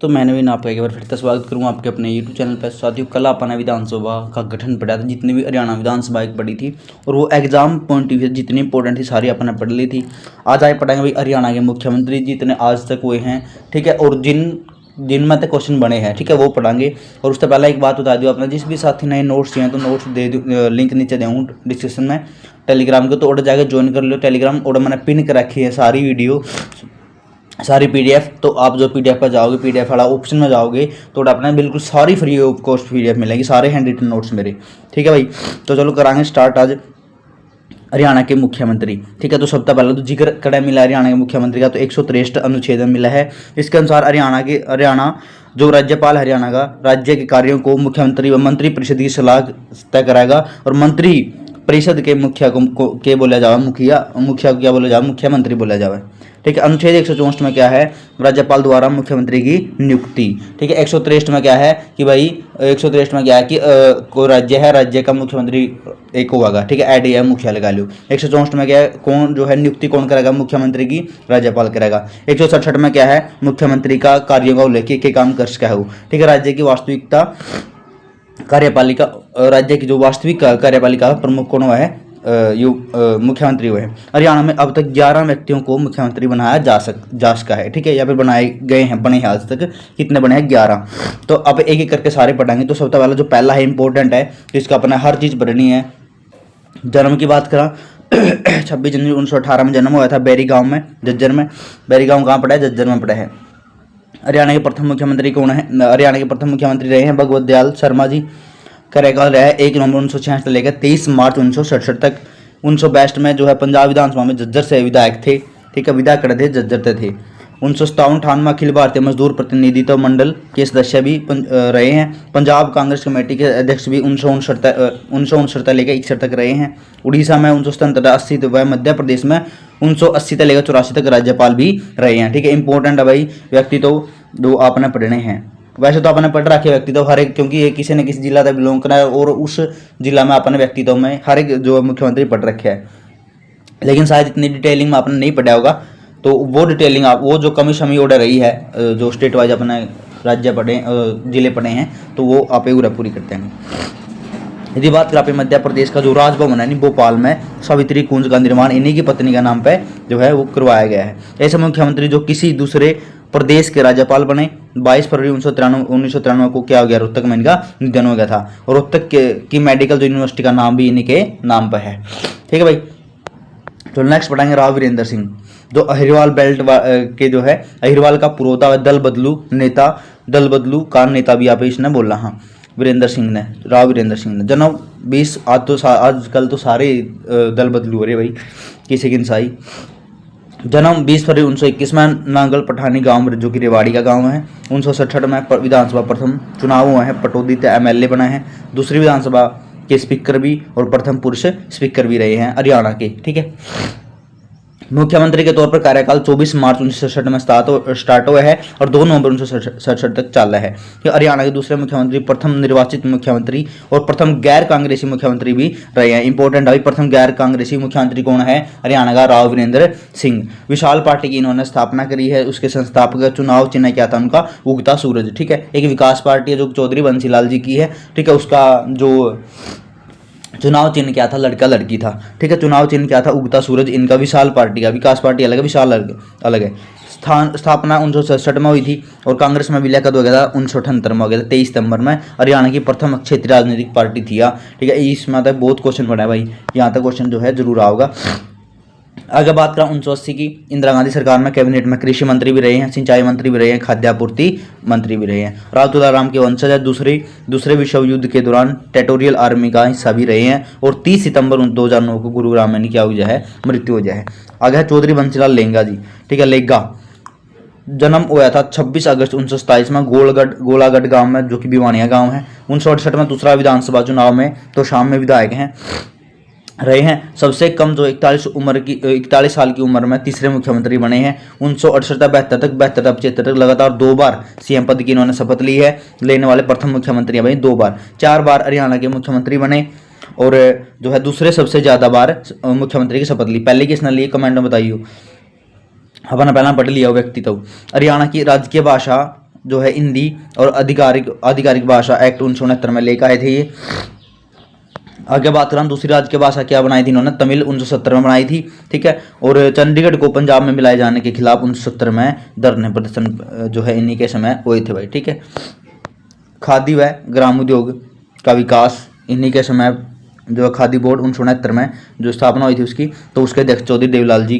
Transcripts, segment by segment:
तो मैंने भी आपका एक बार फिर से स्वागत करूँगा आपके अपने YouTube चैनल पर। साथियों, कल अपना विधानसभा का गठन पड़ा था, जितनी भी हरियाणा विधानसभा एक पड़ी थी और वो एग्जाम पॉइंट ऑफ व्यू जितनी इंपॉर्टेंट थी सारी अपने पढ़ ली थी। आज आए पढ़ेंगे भाई हरियाणा के मुख्यमंत्री जितने आज तक हुए हैं, ठीक है, और जिनमें तक क्वेश्चन बने हैं, ठीक है, वो पढ़ाएंगे। और उससे पहले एक बात बता दो, अपना जिस भी साथी नए नोट्स चाहिए तो नोट्स दे दो, लिंक नीचे दूँ डिस्क्रिप्शन में टेलीग्राम के, तो ऑर्डर जाकर ज्वाइन कर लो टेलीग्राम। और मैंने पिन कर रखी है सारी वीडियो, सारी पीडीएफ। तो आप जो पीडीएफ पर जाओगे, पीडीएफ वाला ऑप्शन में जाओगे तो अपना बिल्कुल सारी फ्री ऑफ कॉस्ट पीडीएफ मिलेगी, सारे हैंड रिटन नोट्स मेरे, ठीक है भाई। तो चलो कराएंगे स्टार्ट आज हरियाणा के मुख्यमंत्री, ठीक है। तो सबसे पहले तो जिक्र कड़ा मिला हरियाणा के मुख्यमंत्री का, तो 163 अनुच्छेद मिला है। इसके अनुसार हरियाणा जो राज्यपाल हरियाणा का राज्य के कार्यों को मुख्यमंत्री व मंत्री परिषद की सलाह तय कराएगा, और मंत्री परिषद के मुखिया को क्या बोला जाए, मुखिया को क्या बोला जाए, मुख्यमंत्री बोला जाए, ठीक है। अनुच्छेद 164 में क्या है, राज्यपाल द्वारा मुख्यमंत्री की नियुक्ति, ठीक है। 163 में क्या है कि भाई 163 में क्या है कि कोई राज्य है, राज्य का मुख्यमंत्री एक होगा, ठीक है, ऐड है मुखिया लगा लो। 164 में क्या है, कौन जो है नियुक्ति कौन करेगा, मुख्यमंत्री की राज्यपाल करेगा। 167 में क्या है, मुख्यमंत्री का कार्यों का उल्लेख के काम कर सका हो, ठीक है। राज्य की वास्तविकता कार्यपालिका, राज्य की जो वास्तविक कार्यपालिका प्रमुख कौन हुआ है, मुख्यमंत्री हुए हैं। हरियाणा में अब तक 11 व्यक्तियों को मुख्यमंत्री बनाया जा सका है, ठीक है, या फिर बनाए गए हैं, बने हैं आज तक, कितने बने हैं, 11। तो अब एक एक करके सारे पढ़ेंगे। तो सबसे पहला जो पहला है इंपॉर्टेंट है, इसका अपना हर चीज़ पढ़नी है। जन्म की बात करा 26 जनवरी 1918 में जन्म हुआ था बैरी गाँव में, जज्जर में। बैरी गाँव कहाँ पड़ा है, जज्जर में पड़ा है। हरियाणा के प्रथम मुख्यमंत्री कौन है, हरियाणा के प्रथम मुख्यमंत्री रहे हैं भगवत दयाल शर्मा जी। कार्यकाल रहा है 1 नवंबर 1966 से लेकर 23 मार्च 1967 तक। 1962 में जो है पंजाब विधानसभा में जज्जर से विधायक थे, ठीक है, विधायक थे, जज्जर थे। 1957-58 अखिल भारतीय मजदूर प्रतिनिधित्व मंडल के सदस्य भी रहे हैं। पंजाब कांग्रेस कमेटी के अध्यक्ष भी 1959 लेकर 61 तक रहे हैं। उड़ीसा में 1977-80 व मध्य प्रदेश में 1980 से लेकर 84 तक राज्यपाल भी रहे हैं, ठीक है। इंपॉर्टेंट है भाई व्यक्ति, तो जो आपने पढ़ने हैं। वैसे तो आपने पढ़ रखे व्यक्ति तो हर एक, क्योंकि ये किसी न किसी जिला तक बिलोंग करा है और उस जिला में अपने व्यक्तित्व में हर एक जो मुख्यमंत्री पढ़ रखे है, लेकिन शायद इतनी डिटेलिंग में आपने नहीं पढ़ा होगा। तो वो डिटेलिंग आप, वो जो कमी शमी ऑर्डर रही है, जो स्टेट वाइज अपने राज्य पढ़े, जिले पढ़े हैं, तो वो आप पूरी करते हैं। यदि बात करें मध्य प्रदेश का जो राजभवन है भोपाल में, सावित्री कुंज का निर्माण इन्हीं की पत्नी का नाम पे जो है वो करवाया गया है। ऐसे मुख्यमंत्री जो किसी दूसरे प्रदेश के राज्यपाल बने, 22 फरवरी 1993 को क्या हो गया, रोहतक में इनका निधन हो गया था। और रोहतक की मेडिकल जो यूनिवर्सिटी का नाम भी इन्हीं के नाम पर है, ठीक है भाई। तो नेक्स्ट पढ़ेंगे राव वीरेंद्र सिंह, जो अहिरवाल बेल्ट के जो है अहिरवाल का पुरोधा दल बदलू का नेता भी आप इसने बोला, हाँ, वीरेंद्र सिंह ने, राव वीरेंद्र सिंह ने। जन्म 20 आजकल तो सारे दल बदलू हो रहे भाई, किसी की इंसाई। जन्म 20 फरवरी 1921 में नांगल पठानी गांव जो कि रेवाड़ी का गांव है। 1967 में विधानसभा प्रथम चुनाव हुए हैं, पटौदी से एमएलए बना है, दूसरी विधानसभा के स्पीकर भी और प्रथम पुरुष स्पीकर भी रहे हैं हरियाणा के, ठीक है। मुख्यमंत्री के तौर पर कार्यकाल 24 मार्च 1967 में स्टार्ट हुआ है और 2 नवंबर 1967 तक चल रहा है। हरियाणा के दूसरे मुख्यमंत्री, प्रथम निर्वाचित मुख्यमंत्री और प्रथम गैर कांग्रेसी मुख्यमंत्री भी रहे हैं। इंपॉर्टेंट है, प्रथम गैर कांग्रेसी मुख्यमंत्री कौन है, हरियाणा का राव वीरेंद्र सिंह। विशाल पार्टी की इन्होंने स्थापना करी है, उसके संस्थापक चुनाव चिन्ह क्या था उनका, उगता सूरज, ठीक है। एक विकास पार्टी है जो चौधरी बंसीलाल जी की है, ठीक है, उसका जो चुनाव चिन्ह क्या था, लड़का लड़की था, ठीक है। चुनाव चिन्ह क्या था, उगता सूरज। इनका विशाल पार्टी का, विकास पार्टी अलग है, विशाल अलग है। स्थापना 1967 में हुई थी और कांग्रेस में विलय कब हो गया था, 1978 में हो गया था, 23 सितंबर में। हरियाणा की प्रथम क्षेत्रीय राजनीतिक पार्टी थी, ठीक है। इसमें तक बहुत क्वेश्चन पड़ा है भाई, यहाँ तक क्वेश्चन जो है जरूर आओगा। आगे बात करें 1980 की, इंदिरा गांधी सरकार में कैबिनेट में कृषि मंत्री भी रहे हैं, सिंचाई मंत्री भी रहे हैं, खाद्य आपूर्ति मंत्री भी रहे हैं। राव तुलाराम के वंशज है, दूसरे विश्व युद्ध के दौरान टेरिटोरियल आर्मी का हिस्सा भी रहे हैं और 30 सितंबर 2009 को गुरुग्राम में क्या हो गया है, मृत्यु हो गया है। आगे है चौधरी बंसीलाल लेंगा जी, ठीक है, लेगा। जन्म हुआ था 26 अगस्त 1927 में गोलागढ़ गांव में, जो कि भिवानिया गांव है। 1968 में दूसरा विधानसभा चुनाव में तो शाम में विधायक हैं रहे हैं। सबसे कम जो 41 साल की उम्र में तीसरे मुख्यमंत्री बने हैं। 1968 से 72 तक 75 तक लगातार 2 बार सीएम पद की इन्होंने शपथ ली है। लेने वाले प्रथम मुख्यमंत्री हैं भाई 2 बार। 4 बार हरियाणा के मुख्यमंत्री बने और जो है दूसरे सबसे ज़्यादा बार मुख्यमंत्री की शपथ ली। पहले किसने ली, कमेंट में बताइए। अपना पहला पढ़ लिया व्यक्ति। तो हरियाणा की राजकीय भाषा जो है हिंदी और आधिकारिक भाषा एक्ट 1969 में लेकर आए थे ये। आगे बात करें दूसरी राज्य की भाषा क्या बनाई थी इन्होंने, तमिल 1970 में बनाई थी, ठीक है। और चंडीगढ़ को पंजाब में मिलाए जाने के खिलाफ 1970 में धरने प्रदर्शन जो है इन्हीं के समय हुए थे भाई, ठीक है। खादी व ग्राम उद्योग का विकास इन्हीं के समय जो खादी बोर्ड 1969 में जो स्थापना हुई थी उसकी, तो उसके अध्यक्ष चौधरी देवीलाल जी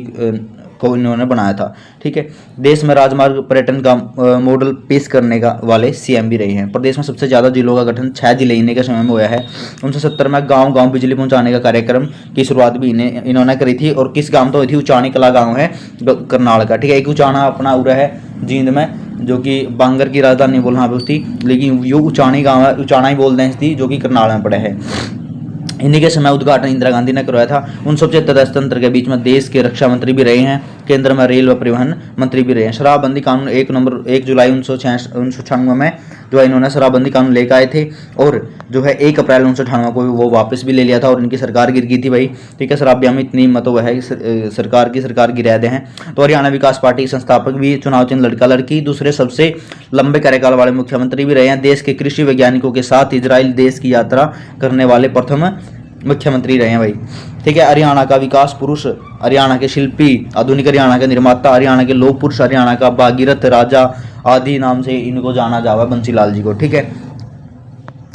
को इन्होंने बनाया था, ठीक है। देश में राजमार्ग पर्यटन का मॉडल पेश करने का वाले सीएम भी रहे हैं। प्रदेश में सबसे ज़्यादा जिलों का गठन 6 जिले इन्हीं के समय में हुआ है। 1970 में गांव-गांव बिजली पहुंचाने का कार्यक्रम की शुरुआत भी इन्होंने करी थी। और किस गांव तो हुई थी, उचानी कला गाँव है करनाल का, ठीक है। एक उचाना अपना उरा है जींद में, जो कि बांगर की राजधानी बोलना थी, लेकिन यो उचानी गाँव है, उचाना ही बोलते हैं थी, जो कि करनाल में पड़ा है। इन्हीं के समय उद्घाटन इंदिरा गांधी ने करवाया था। 1975 तंत्र के बीच में देश के रक्षा मंत्री भी रहे हैं, केंद्र में रेल व परिवहन मंत्री भी रहे हैं। शराबबंदी कानून 1 जुलाई 1996 में जो है इन्होंने शराबबंदी कानून लेकर आए थे, और जो है 1 अप्रैल 1998 को वो वापस भी ले लिया था, और इनकी सरकार गिर गई थी भाई, ठीक है। शराबिया में इतनी हिम्मत हुआ है सरकार गिरा दे हैं। तो हरियाणा विकास पार्टी के संस्थापक भी, चुनाव चिन्ह लड़का लड़की, दूसरे सबसे लंबे कार्यकाल वाले मुख्यमंत्री भी रहे हैं। देश के कृषि वैज्ञानिकों के साथ इजराइल देश की यात्रा करने वाले प्रथम मुख्यमंत्री रहे हैं भाई, ठीक है। हरियाणा का विकास पुरुष, हरियाणा के शिल्पी, आधुनिक हरियाणा के निर्माता, हरियाणा के लोक पुरुष, हरियाणा का भागीरथ राजा आदि नाम से इनको जाना जावा बंसीलाल जी को, ठीक है।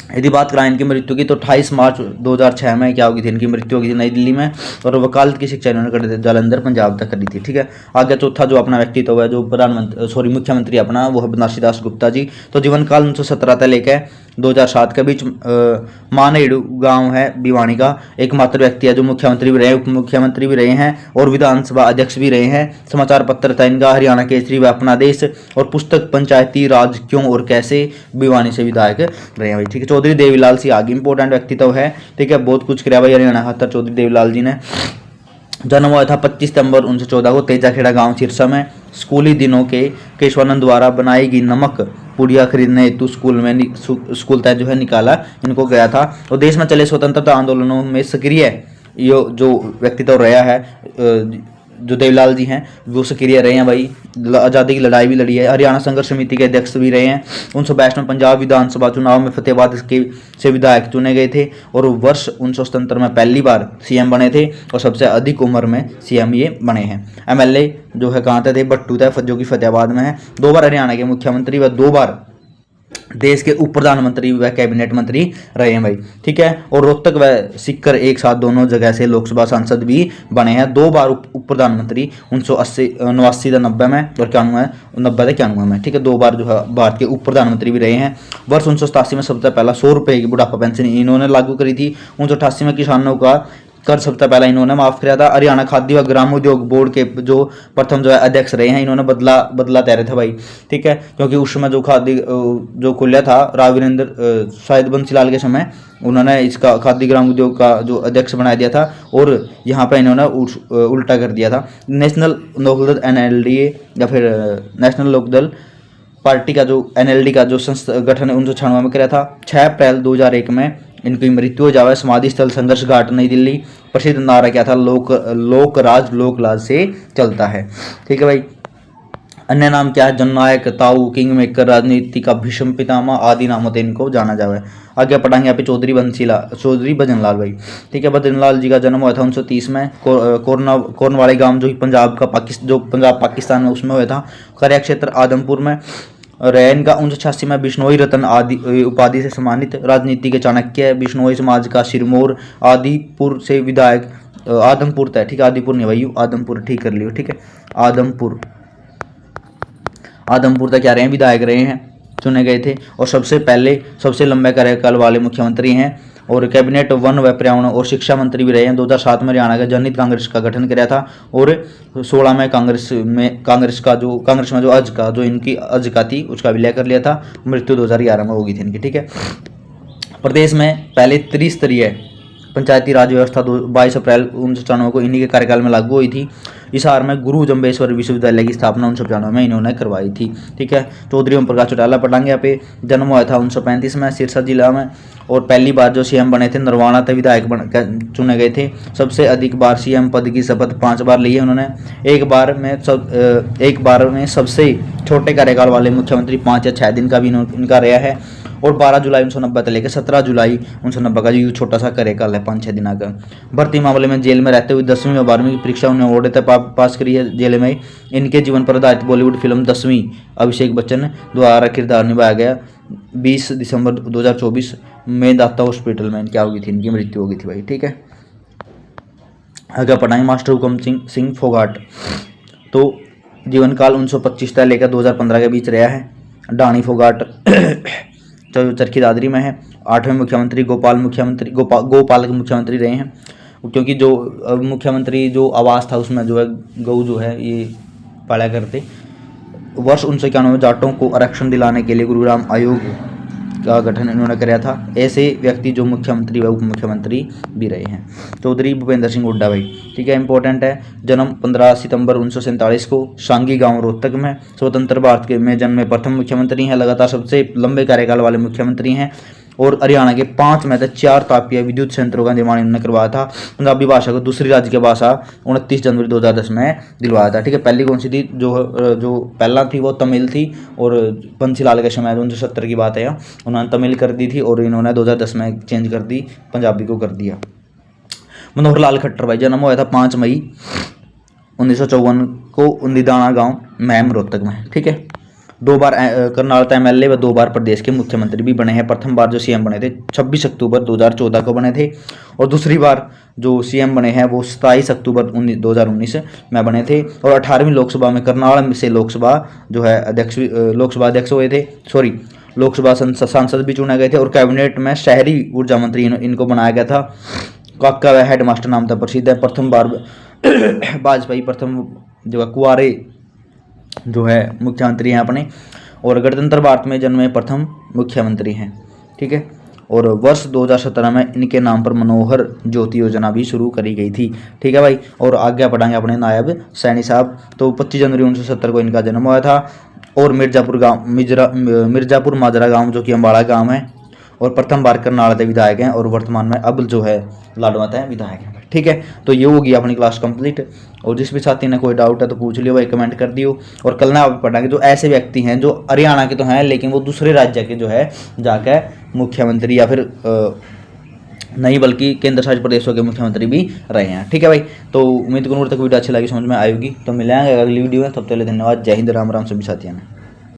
यदि बात करें इनकी मृत्यु की, तो 28 मार्च 2006 में क्या होगी थी, इनकी मृत्यु होगी थी नई दिल्ली में। और वकालत की शिक्षा इन्होंने कर दी थी जालंधर पंजाब तक करी थी, ठीक है। आगे चौथा जो अपना व्यक्तित्व है, जो मुख्यमंत्री अपना, वो है बनारसी दास गुप्ता जी। तो जीवन काल 1917 से लेकर 2007 के बीच मानेड़ू गांव है भिवानी का एकमात्र व्यक्ति है जो मुख्यमंत्री भी रहे, उप मुख्यमंत्री भी रहे हैं, और विधानसभा अध्यक्ष भी रहे हैं। समाचार पत्र था इनका हरियाणा केसरी व अपना देश, और पुस्तक पंचायती राज क्यों और कैसे भिवानी से विधायक रहे हैं भाई, ठीक है। चौधरी देवीलाल सिंह आगे इंपॉर्टेंट व्यक्तित्व है, ठीक है। बहुत कुछ किया भाई हरियाणा खातर चौधरी देवीलाल जी ने। जन्म हुआ था 25 सितंबर 1914 को तेजाखेड़ा गांव सिरसा में। स्कूली दिनों के केशवानंद द्वारा बनाई गई नमक पुड़िया खरीदने हेतु स्कूल तय जो है निकाला इनको गया था। और देश में चले स्वतंत्रता आंदोलनों में सक्रिय ये जो व्यक्तित्व रहा है जो देवीलाल जी हैं, वो सक्रिय रहे हैं भाई। आज़ादी की लड़ाई भी लड़ी है। हरियाणा संघर्ष समिति के अध्यक्ष भी रहे हैं। 1962 में पंजाब विधानसभा चुनाव में फतेहाबाद से विधायक चुने गए थे, और वर्ष 1977 में पहली बार सीएम बने थे, और सबसे अधिक उम्र में सीएम ये बने हैं। एमएलए जो है कहाँ थे, बट्टू थे, जो कि फतेहाबाद में है। 2 बार हरियाणा के मुख्यमंत्री व 2 बार देश के उप प्रधानमंत्री व कैबिनेट मंत्री रहे हैं भाई, ठीक है। और रोहतक व सीकर एक साथ दोनों जगह से लोकसभा सांसद भी बने हैं। 2 बार उप प्रधानमंत्री 1989 से 90 में, और 90 से 91 में, ठीक है। 2 बार जो है भारत के उप प्रधानमंत्री भी रहे हैं। वर्ष 1987 में सबसे पहला 100 रुपये की बुढ़ापा पेंशन इन्होंने लागू करी थी। 1988 में किसानों का कर सबसे पहला इन्होंने माफ किया था। हरियाणा खाद्य व ग्राम उद्योग बोर्ड के जो प्रथम जो है अध्यक्ष रहे हैं, इन्होंने बदला तैरे थे भाई, ठीक है। क्योंकि उस समय जो खाद्य जो खुला था राघवेंद्र शायद बंसीलाल के समय, उन्होंने इसका खाद्य ग्राम उद्योग का जो अध्यक्ष बना दिया था, और यहाँ पे इन्होंने उल्टा कर दिया था। नेशनल लोकदल NLD या फिर नेशनल लोकदल पार्टी का जो NLD का जो गठन 1996 में किया था। 6 अप्रैल 2001 में इनकी मृत्यु हो जावे। समाधि स्थल संघर्ष घाट नई दिल्ली। प्रसिद्ध नारा क्या था, लोक राज लोक लाज से चलता है, ठीक है भाई। अन्य नाम क्या है, जननायक, ताऊ, किंग मेकर, राजनीति का भीष्म पितामह आदि नामों से इनको जाना जावे। आगे पढ़ाएंगे यहाँ पे चौधरी भजनलाल भाई, ठीक है। भजनलाल जी का जन्म हुआ था 1930 में कोरनवाड़ी गांव, जो कि पंजाब पाकिस्तान में उसमें हुआ था। कार्य क्षेत्र आदमपुर में। रैन का 1986 में बिश्नोई रत्न आदि उपाधि से सम्मानित। राजनीति के चाणक्य, बिश्नोई समाज का सिरमौर, आदिपुर से विधायक, आदमपुर तय, ठीक है। आदिपुर नहीं भाई, आदमपुर ठीक कर लियो, ठीक है। आदमपुर तक क्या रहे हैं, विधायक रहे हैं, चुने गए थे, और सबसे लंबे कार्यकाल वाले मुख्यमंत्री हैं। और कैबिनेट वन व पर्यावरण और शिक्षा मंत्री भी रहे हैं। 2007 में हरियाणा का जनहित कांग्रेस का गठन किया था, और 16 में कांग्रेस में जो इनकी अजका थी उसका विलय कर लिया था। मृत्यु 2011 में होगी थी इनकी, ठीक है। प्रदेश में पहले त्रिस्तरीय पंचायती राज व्यवस्था 22 अप्रैल 1995 को इन्हीं के कार्यकाल में लागू हुई थी। हिसार में गुरु जम्बेश्वर विश्वविद्यालय की स्थापना 1995 में इन्होंने करवाई थी। ठीक है, चौधरी ओम प्रकाश चौटाला पटांगे यहाँ पे जन्म हुआ था 1935 में सिरसा जिला में। और पहली बार जो सीएम बने थे नरवाना थे विधायक चुने गए थे। सबसे अधिक बार सीएम पद की शपथ 5 बार ली है उन्होंने। एक बार में सबसे छोटे कार्यकाल वाले मुख्यमंत्री 5 या 6 दिन का भी इनका रहा है। और 12 जुलाई 1990 से लेकर 17 जुलाई 1990 का जो छोटा सा कार्यकाल है 5-6 दिन का। भर्ती मामले में जेल में रहते हुए 10वीं और 12वीं की परीक्षा उन्होंने अवॉर्ड पास करी है जेल में। इनके जीवन पर आधारित बॉलीवुड फिल्म 10वीं अभिषेक बच्चन द्वारा किरदार निभाया गया। 20 दिसंबर 2024 में दाता हॉस्पिटल में क्या होगी थी, इनकी मृत्यु होगी थी भाई। ठीक है, आगे पढ़ाएंगे मास्टर हुकम सिंह फोगाट। तो जीवन काल 1925 से लेकर 2015 के बीच रहा है। डाणी फोगाट चरखी दादरी में है। 8वें मुख्यमंत्री गोपाल मुख्यमंत्री रहे हैं, क्योंकि जो मुख्यमंत्री जो आवास था उसमें जो है गऊ जो है ये पाला करते। वर्ष 1991 में जाटों को आरक्षण दिलाने के लिए गुरुग्राम आयोग का गठन इन्होंने कराया था। ऐसे व्यक्ति जो मुख्यमंत्री व उप मुख्यमंत्री भी रहे हैं। चौधरी भूपेंद्र सिंह हुड्डा भाई। ठीक है, इंपॉर्टेंट है। जन्म 15 सितंबर 1947 को सांगी गांव रोहतक में। स्वतंत्र भारत के में जन्मे प्रथम मुख्यमंत्री हैं। लगातार सबसे लंबे कार्यकाल वाले मुख्यमंत्री हैं। और हरियाणा के 5 में से 4 तापीय विद्युत संयंत्रों का निर्माण इन्होंने करवाया था। पंजाबी भाषा को दूसरी राज्य की भाषा 29 जनवरी 2010 में दिलवाया था। ठीक है, पहली कौन सी थी? जो पहला थी वो तमिल थी। और बंसीलाल के समय 1970 की बात है, उन्होंने तमिल कर दी थी और इन्होंने 2010 में चेंज कर दी, पंजाबी को कर दिया। मनोहर लाल खट्टर भाई जन्म हुआ था 5 मई 1954 को उन्नीदाना गाँव मैम रोहतक में। ठीक है, 2 बार कर्नाटक एमएलए व 2 बार प्रदेश के मुख्यमंत्री भी बने हैं। प्रथम बार जो सीएम बने थे 26 अक्टूबर 2014 को बने थे। और दूसरी बार जो सीएम बने हैं वो 27 अक्टूबर 2019 में बने थे। और 18वीं लोकसभा में कर्नाटक से लोकसभा जो है लोकसभा अध्यक्ष हुए थे। लोकसभा सांसद भी चुने गए थे। और कैबिनेट में शहरी ऊर्जा मंत्री इनको बनाया गया था। काका व हेडमास्टर नाम था प्रसिद्ध है। प्रथम बार वाजपेयी प्रथम जो है कुंवारे जो है मुख्यमंत्री हैं अपने। और गणतंत्र भारत में जन्मे प्रथम मुख्यमंत्री हैं। ठीक है, और वर्ष 2017 में इनके नाम पर मनोहर ज्योति योजना भी शुरू करी गई थी। ठीक है भाई, और आगे पढ़ाएंगे अपने नायब सैनी साहब। तो 25 जनवरी 1970 को इनका जन्म हुआ था। और मिर्जापुर माजरा गांव जो कि अम्बाड़ा गांव है। और प्रथम बार कर्नाटक विधायक हैं। और वर्तमान में अब जो है लाडवात है विधायक हैं। ठीक है, तो ये होगी अपनी क्लास कंप्लीट। और जिस भी साथी ने कोई डाउट है तो पूछ लियो भाई, कमेंट कर दियो। और कल ना आप पढ़ाएंगे जो ऐसे व्यक्ति हैं जो हरियाणा के तो हैं लेकिन वो दूसरे राज्य के जो है जाकर मुख्यमंत्री या फिर नहीं बल्कि केंद्र शासित प्रदेशों के मुख्यमंत्री भी रहे हैं। ठीक है भाई, तो उम्मीद करूँ तक वीडियो अच्छी लगी, समझ में आएगी। तो मिलेंगे अगली वीडियो में, तब तक के लिए धन्यवाद। जय हिंद, राम राम सभी साथियों ने।